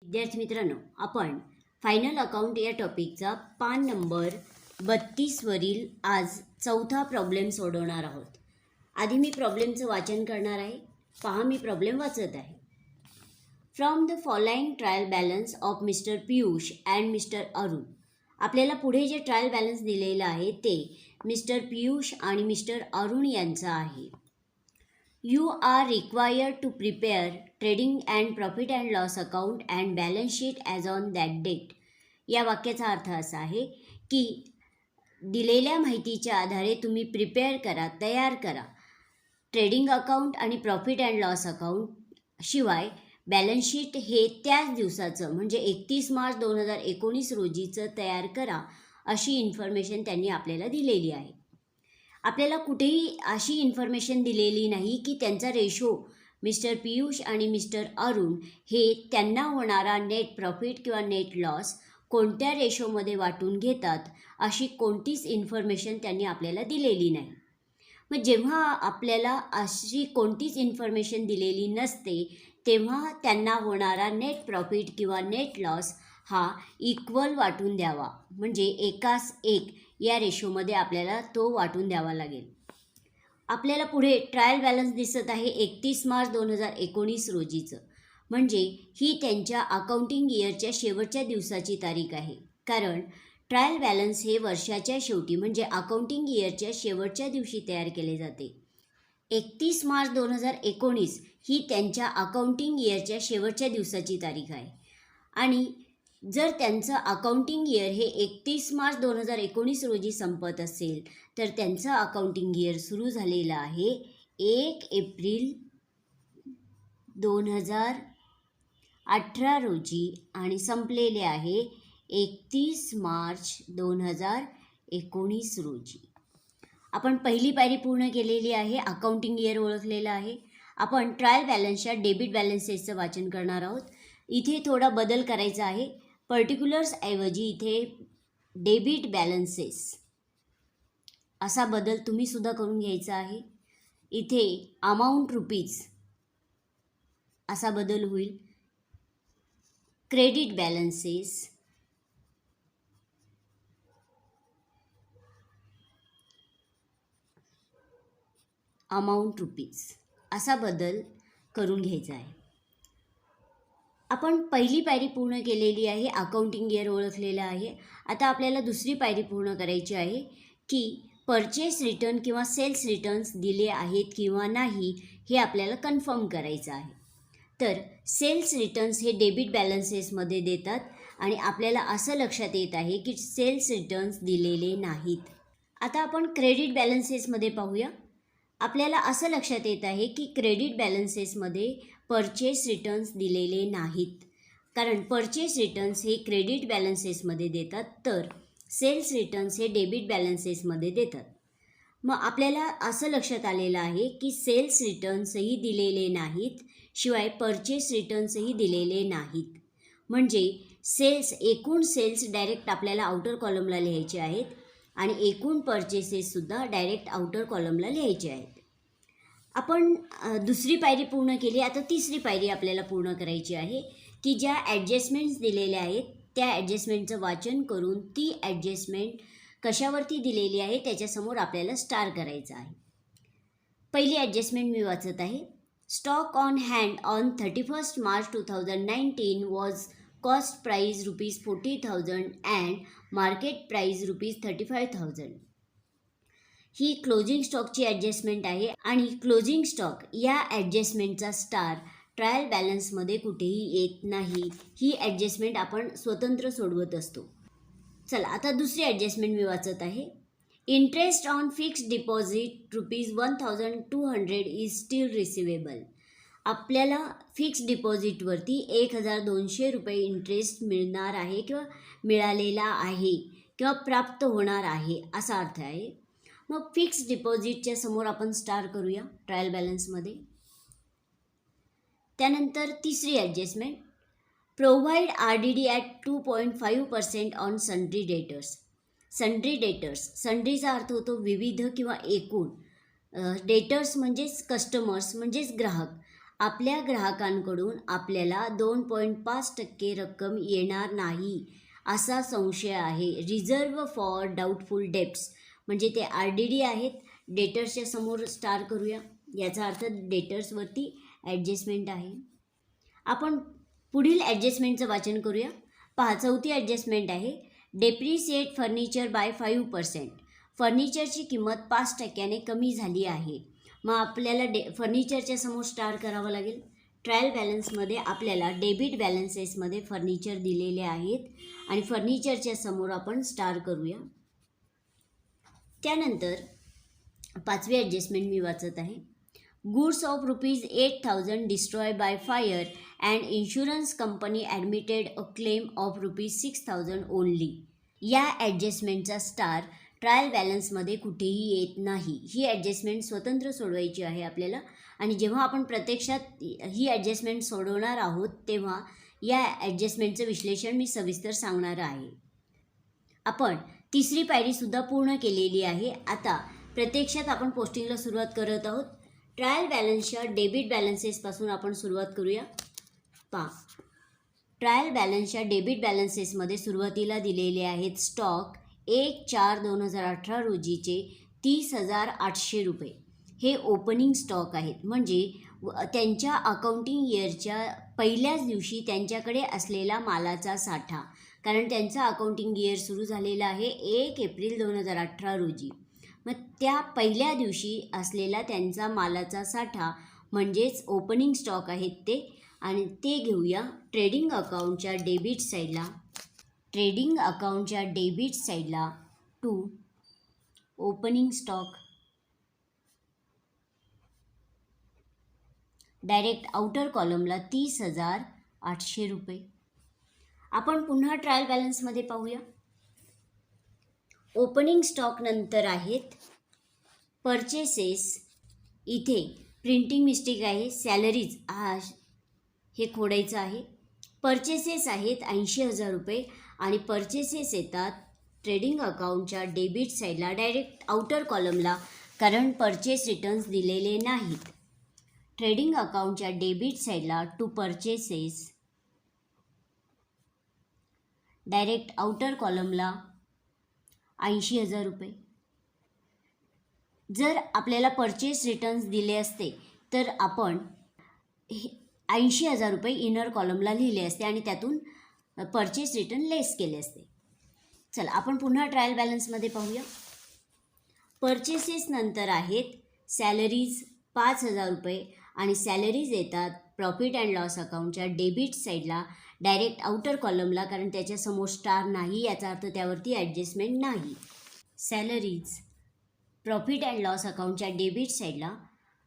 विद्यार्थी मित्रांनो, आपण फायनल अकाउंट या टॉपिकचा पान नंबर 32 वरील आज चौथा प्रॉब्लेम सोडवणार आहोत. आधी मी प्रॉब्लेमचं वाचन करणार आहे. पहा, मी प्रॉब्लेम वाचत आहे. From the following trial balance of mister Piyush and mister Arun. आपल्याला पुढे जे ट्रायल बॅलन्स दिलेलं आहे ते मिस्टर पियुष आणि मिस्टर अरुण यांचं आहे. You are required to prepare trading and profit and loss account and balance sheet as on that date. या वाक्याचा अर्थ असा आहे की दिलेल्या माहितीच्या आधारे तुम्ही प्रिपेअर करा, तयार करा ट्रेडिंग अकाउंट आणि प्रॉफिट अँड लॉस अकाउंट. शिवाय बॅलन्स शीट हे त्याच दिवसाचं म्हणजे 31 मार्च 2019 रोजीचं तयार करा, अशी इन्फॉर्मेशन त्यांनी आपल्याला दिलेली आहे. आपल्याला कुठेही अशी इन्फॉर्मेशन दिलेली नाही की त्यांचा रेशो मिस्टर पियुष आणि मिस्टर अरुण हे त्यांना होणारा नेट प्रॉफिट किंवा नेट लॉस कोणत्या रेशोमध्ये वाटून घेतात, अशी कोणतीच इन्फॉर्मेशन त्यांनी आपल्याला दिलेली नाही. मग जेव्हा आपल्याला अशी कोणतीच इन्फॉर्मेशन दिलेली नसते तेव्हा त्यांना होणारा नेट प्रॉफिट किंवा नेट लॉस हा इक्वल वाटून द्यावा, म्हणजे एकास एक या रेशोमध्ये आपल्याला तो वाटून द्यावा लागेल. आपल्याला पुढे ट्रायल बॅलन्स दिसत आहे 31 मार्च 2019 रोजीचं, म्हणजे ही त्यांच्या अकाउंटिंग इयरच्या शेवटच्या दिवसाची तारीख आहे. कारण ट्रायल बॅलन्स हे वर्षाच्या शेवटी म्हणजे अकाउंटिंग इयरच्या शेवटच्या दिवशी तयार केले जाते. 31 मार्च 2019 ही त्यांच्या अकाउंटिंग इयरच्या शेवटच्या दिवसाची तारीख आहे. आणि जर त्यांचं अकाउंटिंग इयर हे 31 मार्च 2019 रोजी संपत असेल तर त्यांचं अकाउंटिंग इयर सुरू झालेलं आहे 1 एप्रिल 2018 रोजी आणि संपलेले आहे 31 मार्च 2019 रोजी. आपण पहिली पायरी पूर्ण केलेली आहे, अकाउंटिंग इयर ओळखलेलं आहे. आपण ट्रायल बॅलन्सच्या डेबिट बॅलन्सेसचं वाचन करणार आहोत. इथे थोडा बदल करायचा आहे. पर्टिक्युलर्स ऐवजी इथे डेबिट बॅलन्सेस असा बदल तुम्ही सुद्धा करून घ्यायचा आहे. इथे अमाऊंट रुपीज असा बदल होईल. क्रेडिट बॅलन्सेस अमाऊंट रुपीज असा बदल करून घ्यायचा आहे. आपण पहिली पायरी पूर्ण केलेली आहे, अकाउंटिंग इयर ओळखलेलं आहे. आता आपल्याला दुसरी पायरी पूर्ण करायची आहे की परचेस रिटर्न किंवा सेल्स रिटर्न्स दिले आहेत किंवा नाही हे आपल्याला कन्फर्म करायचं आहे. तर सेल्स रिटर्न्स हे डेबिट बॅलन्सेसमध्ये देतात आणि आपल्याला असं लक्षात येत आहे की सेल्स रिटर्न्स दिलेले नाहीत. आता आपण क्रेडिट बॅलन्सेसमध्ये पाहूया. आपल्याला असं लक्षात येत आहे की क्रेडिट बॅलन्सेसमध्ये परचेस रिटर्न्स दिलेले नाहीत, कारण परचेस रिटर्न्स हे क्रेडिट बॅलन्सेसमध्ये देतात तर सेल्स रिटर्न्स हे डेबिट बॅलन्सेसमध्ये देतात. मग आपल्याला असं लक्षात आलेलं आहे की सेल्स रिटर्न्सही दिलेले नाहीत, शिवाय परचेस रिटर्न्सही दिलेले नाहीत. म्हणजे एकूण सेल्स डायरेक्ट आपल्याला आउटर कॉलमला लिहायचे आहेत आणि एकूण परचेसेससुद्धा डायरेक्ट आउटर कॉलमला लिहायचे आहेत. आपण दुसरी पायरी पूर्ण केली. आता तिसरी पायरी आपल्याला पूर्ण करायची आहे की ज्या ॲडजस्टमेंट्स दिलेल्या आहेत त्या ॲडजस्टमेंटचं वाचन करून ती ॲडजस्टमेंट कशावरती दिलेली आहे त्याच्यासमोर आपल्याला स्टार करायचं आहे. पहिली ॲडजस्टमेंट मी वाचत आहे. Stock on hand on 31 March 2019 was cost price ₹40,000 and market price ₹35,000. ही क्लोजिंग स्टॉकची ॲडजस्टमेंट आहे आणि क्लोजिंग स्टॉक या ॲडजस्टमेंटचा स्टार ट्रायल बॅलन्समध्ये कुठेही येत नाही. ही ॲडजस्टमेंट आपण स्वतंत्र सोडवत असतो. चला, आता दुसरी ॲडजस्टमेंट मी वाचत आहे. Interest on fixed deposit ₹1,200 is still receivable. आपल्याला फिक्स्ड डिपॉझिटवरती ₹1,200 इंटरेस्ट मिळणार आहे किंवा मिळालेला आहे किंवा प्राप्त होणार आहे असा अर्थ आहे. मग फिक्स्ड डिपॉझिटच्या समोर आपण स्टार करूया ट्रायल बॅलन्समध्ये. त्यानंतर तिसरी adjustment. Provide RDD at 2.5% on sundry debtors. सन्ड्रीचा अर्थ होतो विविध किंवा एकूण. डेटर्स म्हणजेच कस्टमर्स म्हणजेच ग्राहक आपल्या ग्राहकांकडून आपल्याला 2.5% रक्कम येणार नाही असा संशय आहे. रिझर्व्ह फॉर डाऊटफुल डेब्ट्स म्हणजे ते RDD आहेत. डेटर्सच्या समोर स्टार करूया, याचा अर्थ डेटर्सवरती ॲडजस्टमेंट आहे. आपण पुढील ॲडजस्टमेंटचं वाचन करूया. पहा, चौथी ॲडजस्टमेंट आहे डेप्रिसिएट फर्निचर बाय 5%. फर्निचरची किंमत 5% कमी झाली आहे. मग आपल्याला फर्निचरच्या समोर स्टार करावं लागेल. ट्रायल बॅलन्समध्ये आपल्याला डेबिट बॅलन्सेसमध्ये फर्निचर दिलेले आहेत आणि फर्निचरच्या समोर आपण स्टार करूया. त्यानंतर पाचवी ॲडजस्टमेंट मी वाचत आहे. Goods of ₹8,000 destroy by fire and insurance company admitted a claim of ₹6,000 only. या ॲडजस्टमेंटचा स्टार ट्रायल बॅलन्समध्ये कुठेही येत नाही. ही ॲडजस्टमेंट स्वतंत्र सोडवायची आहे आपल्याला आणि जेव्हा आपण प्रत्यक्षात ही ॲडजस्टमेंट सोडवणार आहोत तेव्हा या ॲडजस्टमेंटचं विश्लेषण मी सविस्तर सांगणार आहे. आपण तिसरी पायरीसुद्धा पूर्ण केलेली आहे. आता प्रत्यक्षात आपण पोस्टिंगला सुरुवात करत आहोत. ट्रायल बॅलन्सच्या डेबिट बॅलन्सेसपासून आपण सुरुवात करूया. ट्रायल बॅलन्सच्या डेबिट बॅलन्सेसमध्ये सुरुवातीला दिलेले आहेत स्टॉक 1/4/2018 रोजीचे ₹30,800. हे ओपनिंग स्टॉक आहेत, म्हणजे त्यांच्या अकाउंटिंग इयरच्या पहिल्याच दिवशी त्यांच्याकडे असलेला मालाचा साठा, कारण त्यांचं अकाउंटिंग इयर सुरू झालेलं आहे 1 एप्रिल 2018 रोजी. मग त्या पहिल्या दिवशी असलेला त्यांचा मालाचा साठा म्हणजेच ओपनिंग स्टॉक आहेत ते, आणि ते घेऊया ट्रेडिंग अकाउंटच्या डेबिट साईडला to opening stock. Direct outer कॉलमला ₹30,800. आपण पुन्हा ट्रायल बॅलन्समध्ये पाहूया. ओपनिंग स्टॉक नंतर आहेत परचेसेस. इथे प्रिंटिंग मिस्टेक आहे, सॅलरीज हे खोडायचं आहे. परचेसेस आहेत ₹80,000 आणि परचेसेस येतात ट्रेडिंग अकाउंटच्या डेबिट साईडला डायरेक्ट आउटर कॉलमला, कारण परचेस रिटर्न्स दिलेले नाहीत. ट्रेडिंग अकाउंटच्या डेबिट साईडला टू परचेसेस डायरेक्ट आउटर कॉलमला ₹80,000. जर आपल्याला परचेस रिटर्न्स दिले असते तर आपण ₹80,000 इनर कॉलमला लिहिले असते आणि त्यातून परचेस रिटर्न लेस केले असते. चला आपण पुन्हा ट्रायल बॅलन्समध्ये पाहूया. परचेसेस नंतर आहेत सॅलरीज ₹5,000 आणि सॅलरीज येतात प्रॉफिट अँड लॉस अकाउंटच्या डेबिट साईडला डायरेक्ट आउटर कॉलमला, कारण त्याच्यासमोर स्टार नाही, याचा अर्थ त्यावरती ॲडजस्टमेंट नाही. सॅलरीज प्रॉफिट अँड लॉस अकाउंटच्या डेबिट साईडला,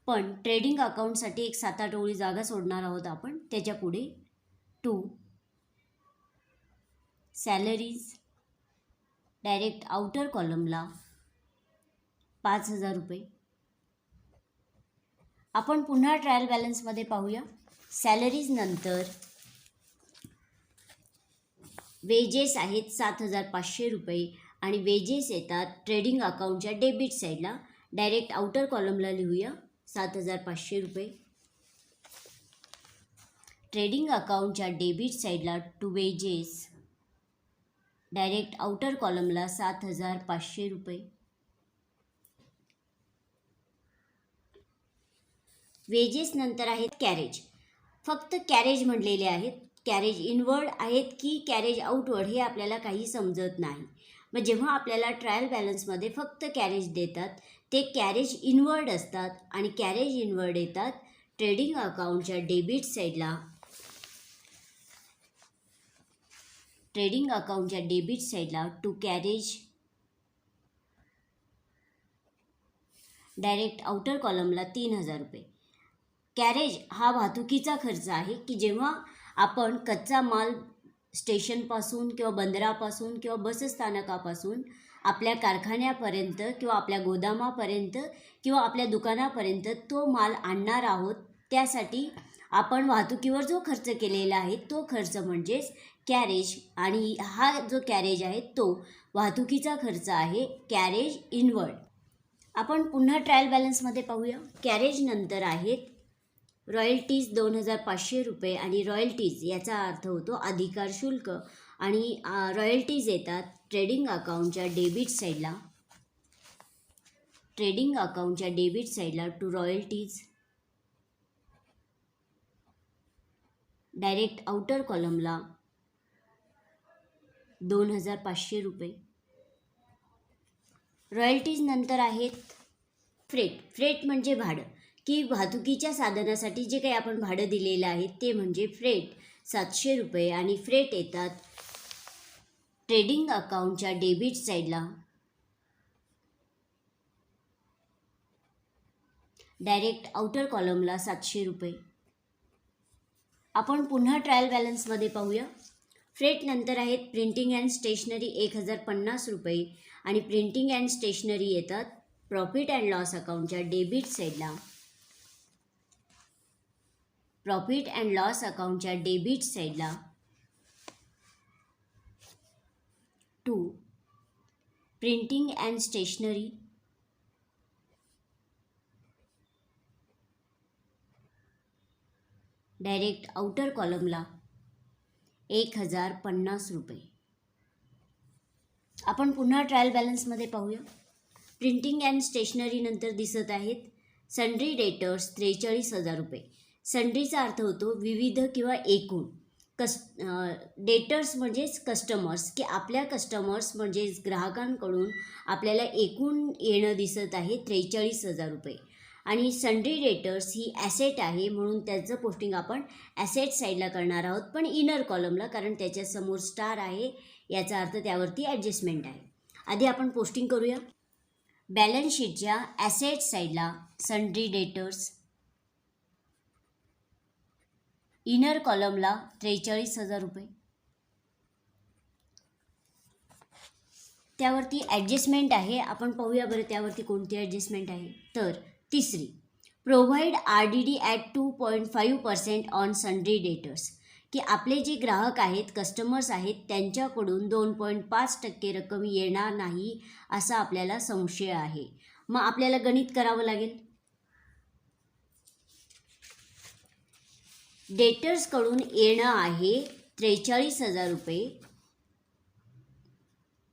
पण ट्रेडिंग अकाउंटसाठी एक 7-8 ओळी जागा सोडणार आहोत आपण. त्याच्या पुढे टू सॅलरीज डायरेक्ट आउटर कॉलमला ₹5,000. आपण पुन्हा ट्रायल बॅलन्समध्ये पाहूया. सॅलरीज नंतर वेजेस आहेत ₹7,500 आणि वेजेस येतात ट्रेडिंग अकाउंटच्या डेबिट साईडला डायरेक्ट आउटर कॉलमला लिहूया ₹7,500. ट्रेडिंग अकाउंटच्या डेबिट साईडला टू वेजेस डायरेक्ट आउटर कॉलमला ₹7,500. वेजेस नंतर आहेत कॅरेज. फक्त कॅरेज म्हणलेले आहेत. कॅरेज इनवर्ड आहेत की कॅरेज आउटवर्ड हे आपल्याला काही समजत नाही. मग जेव्हा आपल्याला ट्रायल बॅलन्समध्ये फक्त कॅरेज देतात ते कॅरेज इनवर्ड असतात आणि कॅरेज इनवर्ड येतात ट्रेडिंग अकाउंटच्या डेबिट साईडला. ट्रेडिंग अकाउंटच्या डेबिट साईडला टू कॅरेज डायरेक्ट आउटर कॉलमला ₹3,000. कॅरेज हा वाहतुकीचा खर्च आहे की जेव्हा आपण कच्चा माल स्टेशनपासून किंवा बंदरापासून किंवा बसस्थानकापासून आपल्या कारखान्यापर्यंत किंवा आपल्या गोदामापर्यंत किंवा आपल्या दुकानापर्यंत तो माल आणणार आहोत, त्यासाठी आपण वाहतुकीवर जो खर्च केलेला आहे तो खर्च म्हणजेच कॅरेज, आणि हा जो कॅरेज आहे तो वाहतुकीचा खर्च आहे, कॅरेज इनवर्ड. आपण पुन्हा ट्रायल बॅलन्समध्ये पाहूया. कॅरेज नंतर आहेत रॉयल्टीज 2,500 रुपये आणि रॉयल्टीज याचा अर्थ होतो अधिकार शुल्क आणि रॉयल्टीज येतात ट्रेडिंग अकाउंटच्या डेबिट साईडला टू रॉयल्टीज डायरेक्ट आउटर कॉलमला 2,500 रुपये. रॉयल्टीज नंतर आहेत फ्रेट म्हणजे भाडं की वाहतुकीच्या साधनासाठी जे काही आपण भाडं दिलेलं आहे ते म्हणजे फ्रेट 700 रुपये आणि फ्रेट येतात ट्रेडिंग अकाउंटच्या डेबिट साईडला डायरेक्ट आउटर कॉलमला 700 रुपये. आपण पुन्हा ट्रायल बॅलन्समध्ये पाहूया. फ्रेट नंतर आहेत प्रिंटिंग अँड स्टेशनरी 1,050 रुपये आणि प्रिंटिंग अँड स्टेशनरी येतात प्रॉफिट अँड लॉस अकाउंटच्या डेबिट साईडला to printing and stationery direct outer कॉलमला 1,050 रुपये. आपण पुन्हा ट्रायल बॅलन्समध्ये पाहूया. प्रिंटिंग अँड स्टेशनरी नंतर दिसत आहेत सन्ड्री डेटर्स 43,000 रुपये. सन्ड्रीचा अर्थ होतो विविध किंवा एकूण. डेटर्स म्हणजेच कस्टमर्स की आपल्या कस्टमर्स म्हणजेच ग्राहकांकडून आपल्याला एकूण येणं दिसत आहे 43,000 रुपये. आणि सन्ड्री डेटर्स ही ॲसेट आहे म्हणून त्याचं पोस्टिंग आपण ॲसेट साईडला करणार आहोत पण इनर कॉलमला, कारण त्याच्यासमोर स्टार आहे याचा अर्थ त्यावरती ॲडजस्टमेंट आहे. आधी आपण पोस्टिंग करूया. बॅलन्स शीटच्या ॲसेट साईडला सन्ड्री डेटर्स, इनर कॉलमला 43,000 रुपये. त्यावरती ॲडजस्टमेंट आहे. आपण पाहूया बरं त्यावरती कोणती ॲडजस्टमेंट आहे. तर तिसरी, provide RDD at 2.5% on sundry debtors की आपले जे ग्राहक आहेत कस्टमर्स आहेत त्यांच्याकडून 2.5% रक्कम येणार नाही असा आपल्याला संशय आहे. मग आपल्याला गणित करावं लागेल. डेटर्सकडून येणं आहे 43,000 रुपये.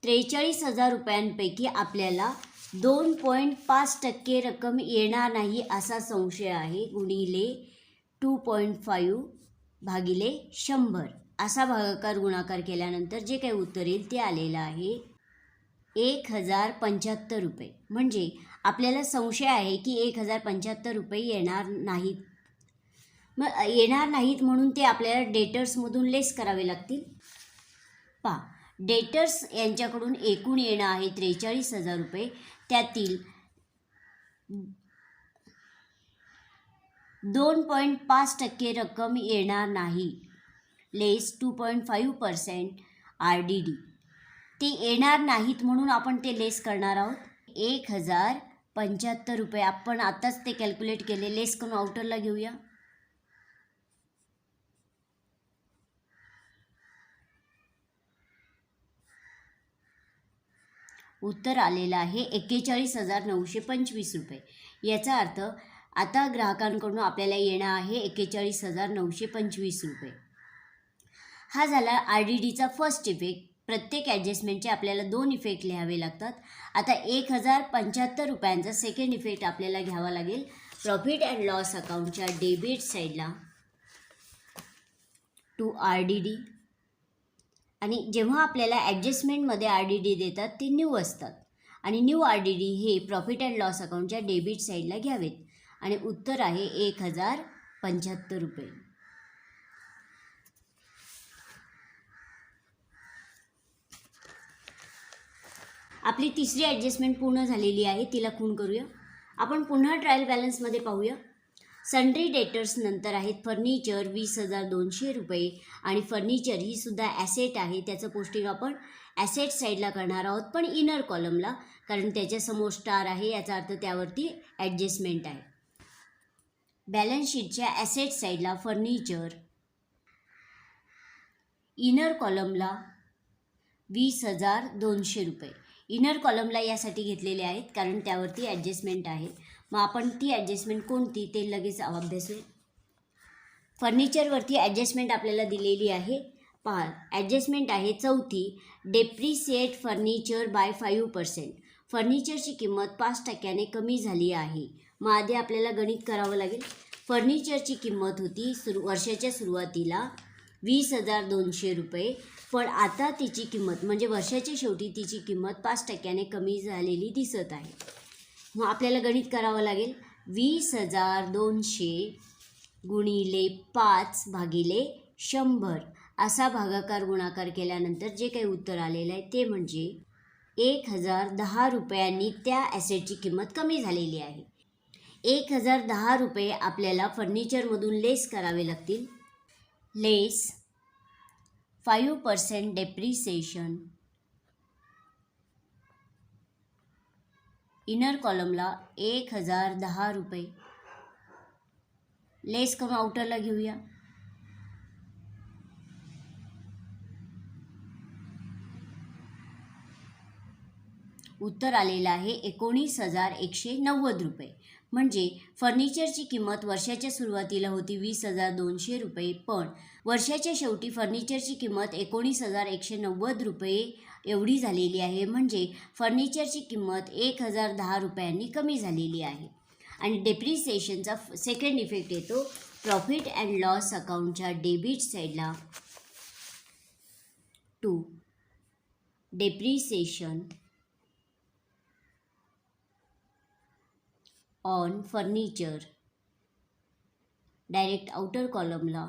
43,000 रुपयांपैकी आपल्याला 2.5% रक्कम येणार नाही असा संशय आहे. गुणिले 2.5 भागिले 100 असा भागाकार गुणाकार केल्यानंतर जे काही उत्तर येईल ते आलेलं आहे 1,075 रुपये. म्हणजे आपल्याला संशय आहे की 1,075 रुपये येणार नाहीत. मग येणार नाहीत म्हणून ते आपल्याला डेटर्समधून लेस करावे लागतील. पहा, डेटर्स यांच्याकडून एकूण येणं आहे 43,000 रुपये. त्यातील 2.5% रक्कम येणार नाही, लेस 2.5% RDD. ते येणार नाहीत म्हणून आपण ते लेस करणार आहोत 1,075 रुपये. आपण आताच ते कॅल्क्युलेट केले, लेस करून आउटरला घेऊया. उत्तर आलेलं आहे 41,925 रुपये. याचा अर्थ आता ग्राहकांकडून आपल्याला येणं आहे 41,925 रुपये. हा झाला RDDचा फर्स्ट इफेक्ट. प्रत्येक ॲडजस्टमेंटचे आपल्याला 2 इफेक्ट लिहावे लागतात. आता 1,075 रुपयांचा सेकंड इफेक्ट आपल्याला घ्यावा लागेल प्रॉफिट अँड लॉस अकाउंटच्या डेबिट साईडला टू RDD. आणि जेव्हा आपल्याला ॲडजस्टमेंटमध्ये RDD देतात ते न्यू असतात आणि न्यू RDD हे प्रॉफिट अँड लॉस अकाउंटच्या डेबिट साईडला घ्यावेत. आणि उत्तर आहे 1,075 रुपये. आपली तिसरी ॲडजस्टमेंट पूर्ण झालेली आहे, तिला खूण करूया. आपण पुन्हा ट्रायल बॅलन्समध्ये पाहूया. सन्ड्री डेटर्स नंतर आहेत फर्निचर 20,200 रुपये आणि फर्निचर ही सुद्धा ॲसेट आहे. त्याचं पोस्टिंग आपण ॲसेट साईडला करणार आहोत पण इनर कॉलमला, कारण त्याच्यासमोर स्टार आहे याचा अर्थ त्यावरती ॲडजस्टमेंट आहे. बॅलन्स शीटच्या ॲसेट साईडला फर्निचर, इनर कॉलमला 20,200 रुपये. इनर कॉलमला यासाठी घेतलेले आहेत कारण त्यावरती ॲडजस्टमेंट आहे. मग आपण ती ॲडजस्टमेंट कोणती ते लगेच अभ्यासूया. फर्निचरवरती ॲडजस्टमेंट आपल्याला दिलेली आहे. पहा, ॲडजस्टमेंट आहे चौथी, डेप्रिसिएट फर्निचर बाय 5%. फर्निचरची किंमत 5% कमी झाली आहे. मग आधी आपल्याला गणित करावं लागेल. फर्निचरची किंमत होती वर्षाच्या सुरुवातीला 20,200 रुपये, पण आता तिची किंमत म्हणजे वर्षाच्या शेवटी तिची किंमत 5% कमी झालेली दिसत आहे. मग आपल्याला गणित करावं लागेल. 20,200 गुणिले 5 भागिले 100 असा भागाकार गुणाकार केल्यानंतर जे काही उत्तर आलेलं आहे ते म्हणजे 1,010 रुपयांनी त्या ॲसेटची किंमत कमी झालेली आहे. 1,010 रुपये आपल्याला फर्निचरमधून लेस करावे लागतील. लेस 5% डेप्रिसिएशन. इनर कॉलमला 1,010 रुपये लेस करून आउटरला घेऊया. उत्तर आलेलं आहे 19,190 रुपये. म्हणजे फर्निचरची किंमत वर्षाच्या सुरुवातीला होती 20,200 रुपये, पण वर्षाच्या शेवटी फर्निचरची किंमत 19,190 रुपये एवढी झालेली आहे. म्हणजे फर्निचरची किंमत 1,010 रुपयांनी कमी झालेली आहे. आणि डेप्रिसिएशनचा सेकंड इफेक्ट येतो प्रॉफिट अँड लॉस अकाउंटच्या डेबिट साईडला. To depreciation on furniture, direct outer कॉलमला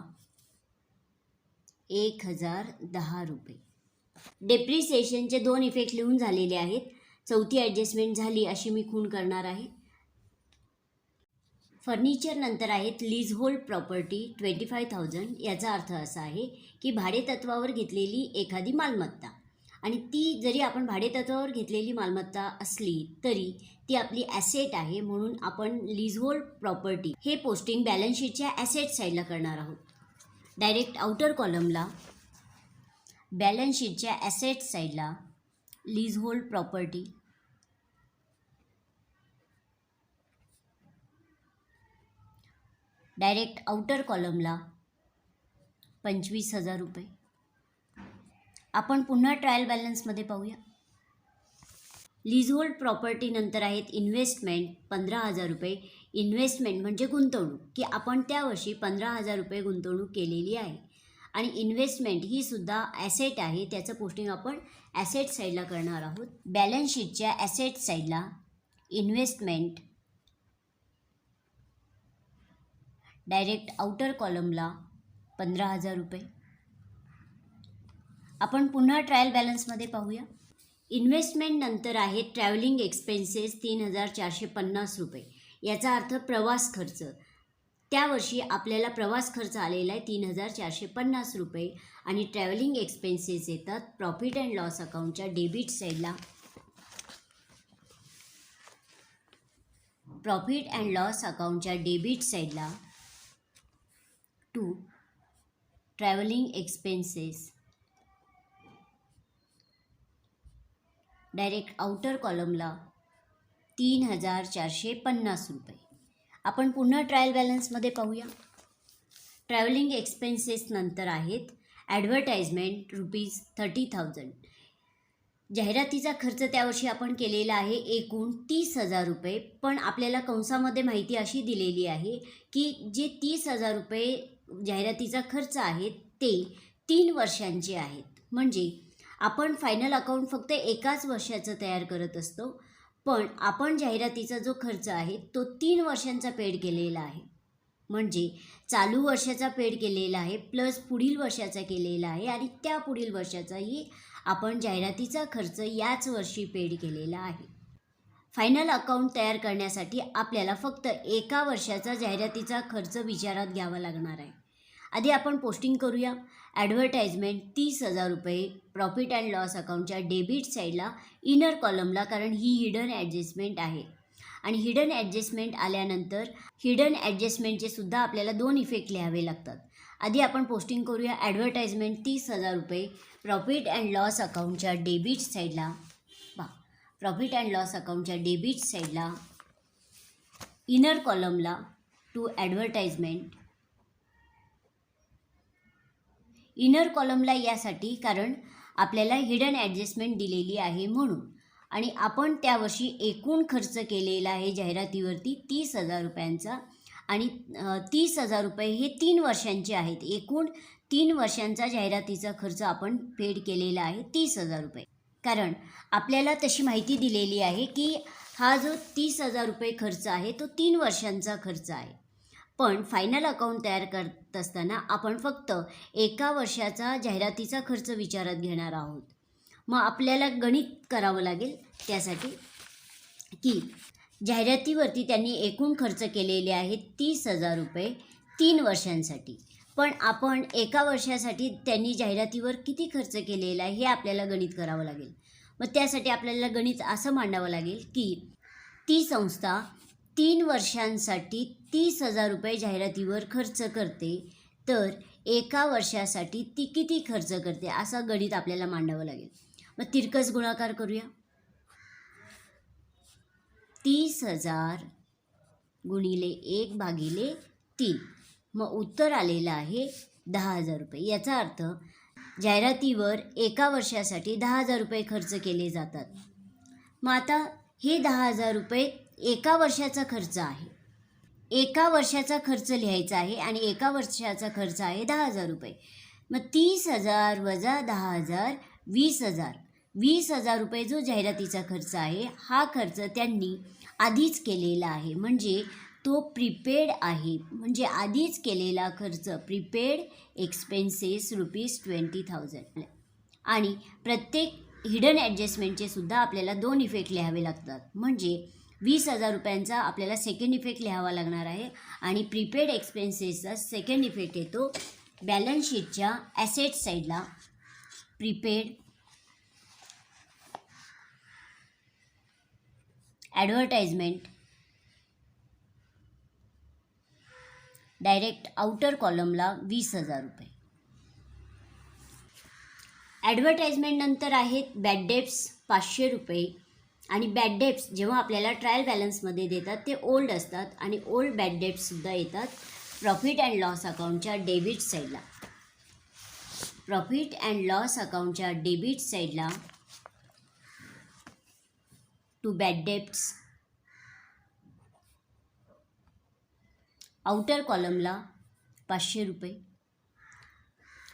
1,010 रुपये. डेप्रिसिएशनचे 2 इफेक्ट लिहून झालेले आहेत. चौथी ॲडजस्टमेंट झाली अशी मी खूण करणार आहे. फर्निचर नंतर आहेत लीज होल्ड प्रॉपर्टी 25,000. याचा अर्थ असा आहे की भाडेतत्वावर घेतलेली एखादी मालमत्ता, आणि ती जरी आपण भाडेतत्वावर घेतलेली मालमत्ता असली तरी ती आपली ॲसेट आहे. म्हणून आपण लीज होल्ड प्रॉपर्टी हे पोस्टिंग बॅलन्स शीटच्या ॲसेट साईडला करणार आहोत. डायरेक्ट आउटर कॉलमला बॅलन्स शीटच्या ॲसेट साईडला leasehold property. Direct outer कॉलमला 25,000 रुपये. आपण पुन्हा ट्रायल बॅलन्समध्ये पाहूया. लीज होल्ड प्रॉपर्टी नंतर आहेत इन्व्हेस्टमेंट 15,000 रुपये. इन्व्हेस्टमेंट म्हणजे गुंतवणूक, की आपण त्या वर्षी 15,000 रुपये गुंतवणूक केलेली आहे. आणि इन्व्हेस्टमेंट ही सुद्धा ॲसेट आहे. त्याचं पोस्टिंग आपण ॲसेट साईडला करणार आहोत. बॅलन्स शीटच्या ॲसेट साईडला इन्व्हेस्टमेंट. डायरेक्ट आउटर कॉलमला 15,000 रुपये. आपण पुन्हा ट्रायल बॅलन्समध्ये पाहूया. इन्व्हेस्टमेंट नंतर आहे ट्रॅव्हलिंग एक्सपेन्सेस 3,450 रुपये. याचा अर्थ प्रवास खर्च. त्या वर्षी आपल्याला प्रवास खर्च आलेला आहे 3,450 रुपये. आणि ट्रॅव्हलिंग एक्सपेन्सेस येतात प्रॉफिट अँड लॉस अकाउंटच्या डेबिट साईडला. प्रॉफिट अँड लॉस अकाउंटच्या डेबिट साईडला. To travelling expenses. Direct outer कॉलमला 3,450 रुपये. आपण पुन्हा ट्रायल बॅलन्समध्ये पाहूया. ट्रॅव्हलिंग एक्सपेन्सेस नंतर आहेत ॲडव्हर्टाइजमेंट ₹30,000. जाहिरातीचा खर्च त्यावर्षी आपण केलेला आहे एकूण 30,000 रुपये. पण आपल्याला कंसामध्ये माहिती अशी दिलेली आहे की जे 30,000 रुपये जाहिरातीचा खर्च आहे ते 3 वर्षांचे आहेत. म्हणजे आपण फायनल अकाउंट फक्त एकाच वर्षाचं तयार करत असतो, पण आपण जाहिरातीचा जो खर्च आहे तो 3 वर्षांचा पेड केलेला आहे. म्हणजे चालू वर्षाचा पेड केलेला आहे प्लस पुढील वर्षाचा केलेला आहे, आणि त्या पुढील वर्षाचाही आपण जाहिरातीचा खर्च याच वर्षी पेड केलेला आहे. फायनल अकाउंट तयार करण्यासाठी आपल्याला फक्त एका वर्षाचा जाहिरातीचा खर्च विचारात घ्यावा लागणार आहे. आधी आपण पोस्टिंग करूया. ॲडव्हर्टाइजमेंट 30,000 रुपये प्रॉफिट अँड लॉस अकाउंटच्या डेबिट साईडला इनर कॉलमला, कारण ही हिडन ॲडजस्टमेंट आहे. आणि हिडन ॲडजस्टमेंट आल्यानंतर हिडन ॲडजस्टमेंटचे सुद्धा आपल्याला 2 इफेक्ट लिहावे लागतात. आधी आपण पोस्टिंग करूया. ॲडव्हर्टाइजमेंट 30,000 रुपये प्रॉफिट अँड लॉस अकाउंटच्या डेबिट साईडला. प्रॉफिट अँड लॉस अकाउंटच्या डेबिट साईडला इनर कॉलमला टू ॲडव्हर्टाइजमेंट. इनर कॉलमला यासाठी कारण आपल्याला हिडन ॲडजस्टमेंट दिलेली आहे म्हणून. आणि आपण त्या वर्षी एकूण खर्च केलेला आहे जाहिरातीवरती 30,000 रुपयांचा. आणि 30,000 रुपये हे 3 वर्षांचे आहेत. एकूण 3 वर्षांचा जाहिरातीचा खर्च आपण पेड केलेला आहे 30,000 रुपये. कारण आपल्याला तशी माहिती दिलेली आहे की हा जो 30,000 रुपये खर्च आहे तो 3 वर्षांचा खर्च आहे. पण फायनल अकाउंट तयार करत असताना आपण फक्त एका वर्षाचा जाहिरातीचा खर्च विचारात घेणार आहोत. मग आपल्याला गणित करावं लागेल त्यासाठी की जाहिरातीवरती त्यांनी एकूण खर्च केलेले आहेत 30,000 रुपये 3 वर्षांसाठी. पण आपण एका वर्षासाठी त्यांनी जाहिरातीवर किती खर्च केलेला आहे हे आपल्याला गणित करावं लागेल. मग त्यासाठी आपल्याला गणित असं मांडावं लागेल की ती संस्था 3 वर्षांसाठी 30,000 रुपये जाहिरातीवर खर्च करते, तर एका वर्षासाठी ती किती खर्च करते असं गणित आपल्याला मांडावं लागेल. मग तिरकस गुणाकार करूया. 30,000 गुणिले 1/3. मग उत्तर आलेलं आहे 10,000 रुपये. याचा अर्थ जाहिरातीवर एका वर्षासाठी 10,000 रुपये खर्च केले जातात. मग आता हे 10,000 रुपये एका वर्षाचा खर्च आहे. एका वर्षाचा खर्च लिहायचा आहे आणि एका वर्षाचा खर्च आहे 10,000 रुपये. मग 30,000 वजा 10,000 20,000. 20,000 रुपये जो जाहिरातीचा खर्च आहे हा खर्च त्यांनी आधीच केलेला आहे, म्हणजे तो प्रीपेड आहे. म्हणजे आधीच केलेला खर्च प्रीपेड एक्सपेन्सेस ₹20,000. आणि प्रत्येक हिडन ॲडजस्टमेंटचे सुद्धा आपल्याला 2 इफेक्ट लिहावे लागतात. म्हणजे 20,000 रुपयांचा आपल्याला सेकंड इफेक्ट लिहावा लागणार आहे आणि प्रीपेड एक्सपेन्सेसचा सेकंड इफेक्ट येतो बॅलन्स शीटच्या ॲसेट साईडला. प्रीपेड ॲडव्हर्टाइजमेंट डायरेक्ट आउटर कॉलमला 20,000 रुपये. ॲडव्हर्टाइजमेंट नंतर आहेत बॅड डेब्ट्स 500 रुपये. आणि बॅड डेब्ट्स जेव्हा आपल्याला ट्रायल बॅलन्समध्ये देतात ते ओल्ड असतात आणि ओल्ड बॅड डेब्ट्ससुद्धा येतात प्रॉफिट अँड लॉस अकाउंटच्या डेबिट साईडला. प्रॉफिट अँड लॉस अकाउंटच्या डेबिट साईडला टू बॅड डेब्ट्स आउटर कॉलमला 500 रुपये.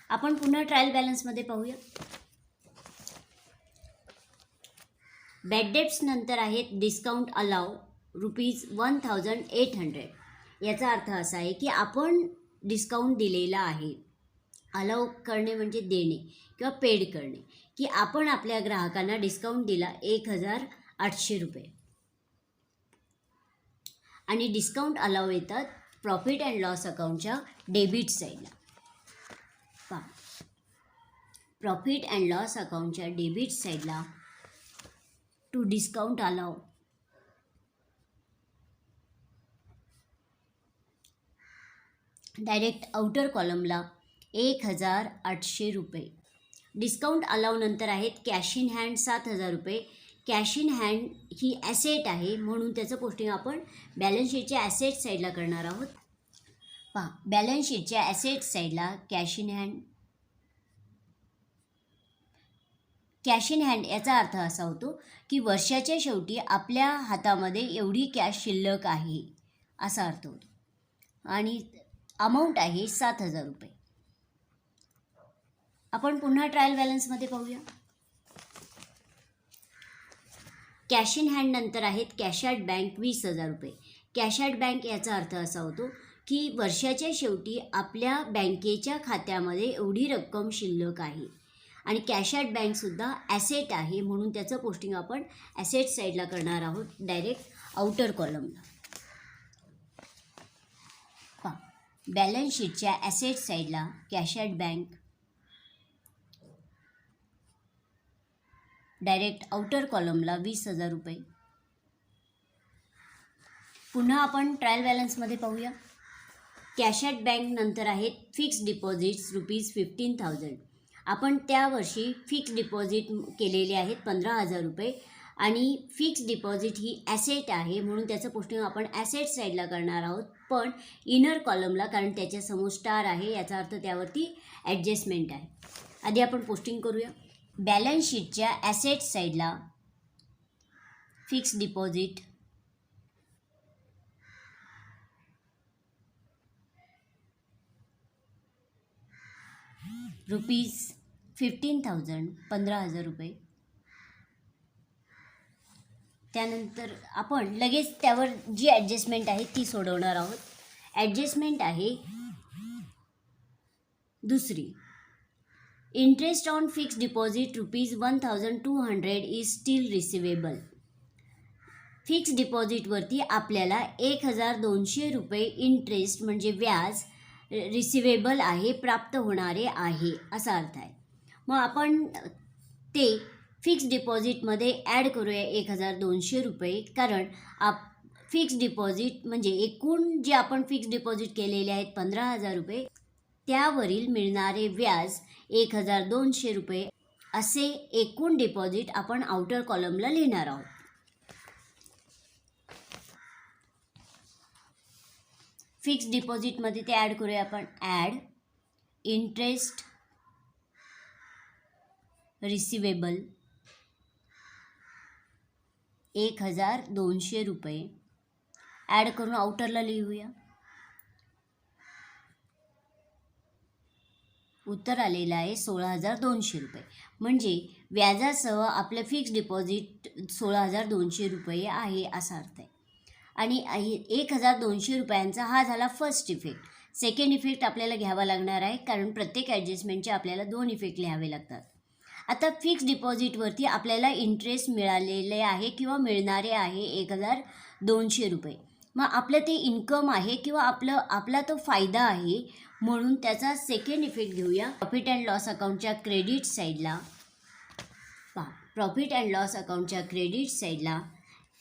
आपण पुन्हा ट्रायल बॅलन्समध्ये पाहूया. बॅड डेब्ट्स नंतर आहेत डिस्काउंट अलाव ₹1,800. याचा अर्थ असा आहे की आपण डिस्काउंट दिलेला आहे. अलाव करणे म्हणजे देणे किंवा पेड करणे, की आपण आपल्या ग्राहकांना डिस्काउंट दिला 1,800 रुपये. आणि डिस्काउंट अलाव येतात प्रॉफिट अँड लॉस अकाउंटच्या डेबिट साईडला. पहा, प्रॉफिट अँड लॉस अकाउंटच्या डेबिट साईडला to discount allowed direct outer कॉलमला 1,800 रुपये. डिस्काउंट अलाव नंतर आहेत कॅश इन हँड 7,000 रुपये. कॅश इन हँड ही ॲसेट आहे म्हणून त्याचं पोस्टिंग आपण बॅलन्स शीटच्या ॲसेट साईडला करणार आहोत. पहा, बॅलन्स शीटच्या ॲसेट साईडला cash in hand. Cash in hand याचा अर्थ असा होतो की वर्षाच्या शेवटी आपल्या हातामध्ये एवढी कॅश शिल्लक आहे असा अर्थ होतो. आणि अमाऊंट आहे 7,000 रुपये. आपण पुन्हा ट्रायल बॅलन्समध्ये पाहूया. कॅश इन हँड नंतर आहेत कॅश ॲट बँक 20,000 रुपये. कॅश ॲट बँक याचा अर्थ असा होतो की वर्षाच्या शेवटी आपल्या बँकेच्या खात्यामध्ये एवढी रक्कम शिल्लक आहे. आणि कॅश ॲट बँकसुद्धा ॲसेट आहे म्हणून त्याचं पोस्टिंग आपण ॲसेट साईडला करणार आहोत डायरेक्ट आउटर कॉलमला. पहा, बॅलन्स शीटच्या ॲसेट साईडला cash at bank direct outer कॉलमला 20,000 रुपये. पुन्हा आपण ट्रायल बॅलन्समध्ये पाहूया. कॅश ॲट बँक नंतर आहेत फिक्स्ड डिपॉझिट्स ₹15,000. आपण त्या वर्षी फिक्स्ड डिपॉझिट केलेले आहेत 15,000 रुपये आणि फिक्स डिपॉझिट ही ॲसेट आहे म्हणून त्याचं पोस्टिंग आपण ॲसेट साईडला करणार आहोत, पण इनर कॉलमला, कारण त्याच्यासमोर स्टार आहे याचा अर्थ त्यावरती ॲडजस्टमेंट आहे. आधी आपण पोस्टिंग करूया. बॅलन्स शीटच्या ॲसेट साईडला फिक्स डिपॉझिट ₹15,000 15,000 रुपये. त्यानंतर आपण लगेच त्यावर जी ॲडजस्टमेंट आहे ती सोडवणार आहोत. ॲडजस्टमेंट आहे दुसरी. Interest on fix deposit ₹1,200 is still receivable. Fix डिपॉझिटवरती आपल्याला ₹1,200 इंटरेस्ट म्हणजे व्याज रिसिवेबल आहे, प्राप्त होणारे आहे असा अर्थ आहे. मग आपण ते फिक्स डिपॉझिटमध्ये ॲड करूया ₹1,200, कारण फिक्स डिपॉझिट म्हणजे एकूण जे आपण फिक्स डिपॉझिट केलेले आहेत ₹15,000, त्यावरील मिळणारे व्याज ₹1,200 असे एकूण डिपॉझिट आपण आउटर कॉलमला लिहिणार आहोत. फिक्स डिपॉझिटमध्ये ते ॲड करूया आपण. ॲड इंटरेस्ट रिसिवेबल ₹1,200 ॲड करून आउटरला लिहूया. उत्तर आलेलं आहे ₹16,200. म्हणजे व्याजासह आपलं फिक्स डिपॉझिट ₹16,200 आहे असा अर्थ आहे. आणि ₹1,200 हा झाला फर्स्ट इफेक्ट. सेकंड इफेक्ट आपल्याला घ्यावा लागणार आहे, कारण प्रत्येक ॲडजस्टमेंटचे आपल्याला 2 इफेक्ट लिहावे लागतात. आता फिक्स डिपॉझिटवरती आपल्याला इंटरेस्ट मिळालेले आहे किंवा मिळणारे आहे ₹1,200. मग आपलं ते इन्कम आहे किंवा आपला तो फायदा आहे, म्हणून त्याचा सेकंड इफेक्ट घेऊया. प्रॉफिट अँड लॉस अकाउंटच्या क्रेडिट साईडला पहा. प्रॉफिट अँड लॉस अकाउंटच्या क्रेडिट साईडला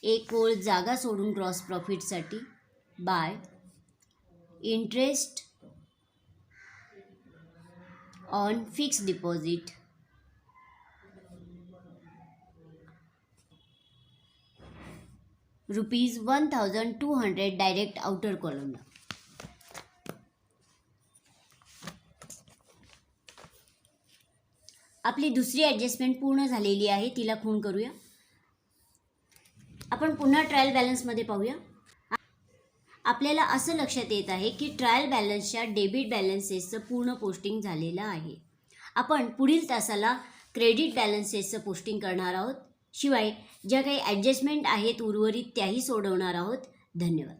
एक ओळ जागा सोडून ग्रॉस प्रॉफिटसाठी by interest on fix deposit ₹1,200 direct outer कॉलमला. आपली दुसरी ॲडजस्टमेंट पूर्ण झालेली आहे, तिला खूण करूया. आपण पुन्हा ट्रायल बॅलन्समध्ये पाहूया. आपल्याला असं लक्षात येत आहे की ट्रायल बॅलन्सच्या डेबिट बॅलन्सेसचं पूर्ण पोस्टिंग झालेलं आहे. आपण पुढील तासाला क्रेडिट बॅलन्सेसचं पोस्टिंग करणार आहोत. शिवाय ज्या काही ॲडजस्टमेंट आहेत उर्वरित त्याही सोडवणार आहोत. धन्यवाद.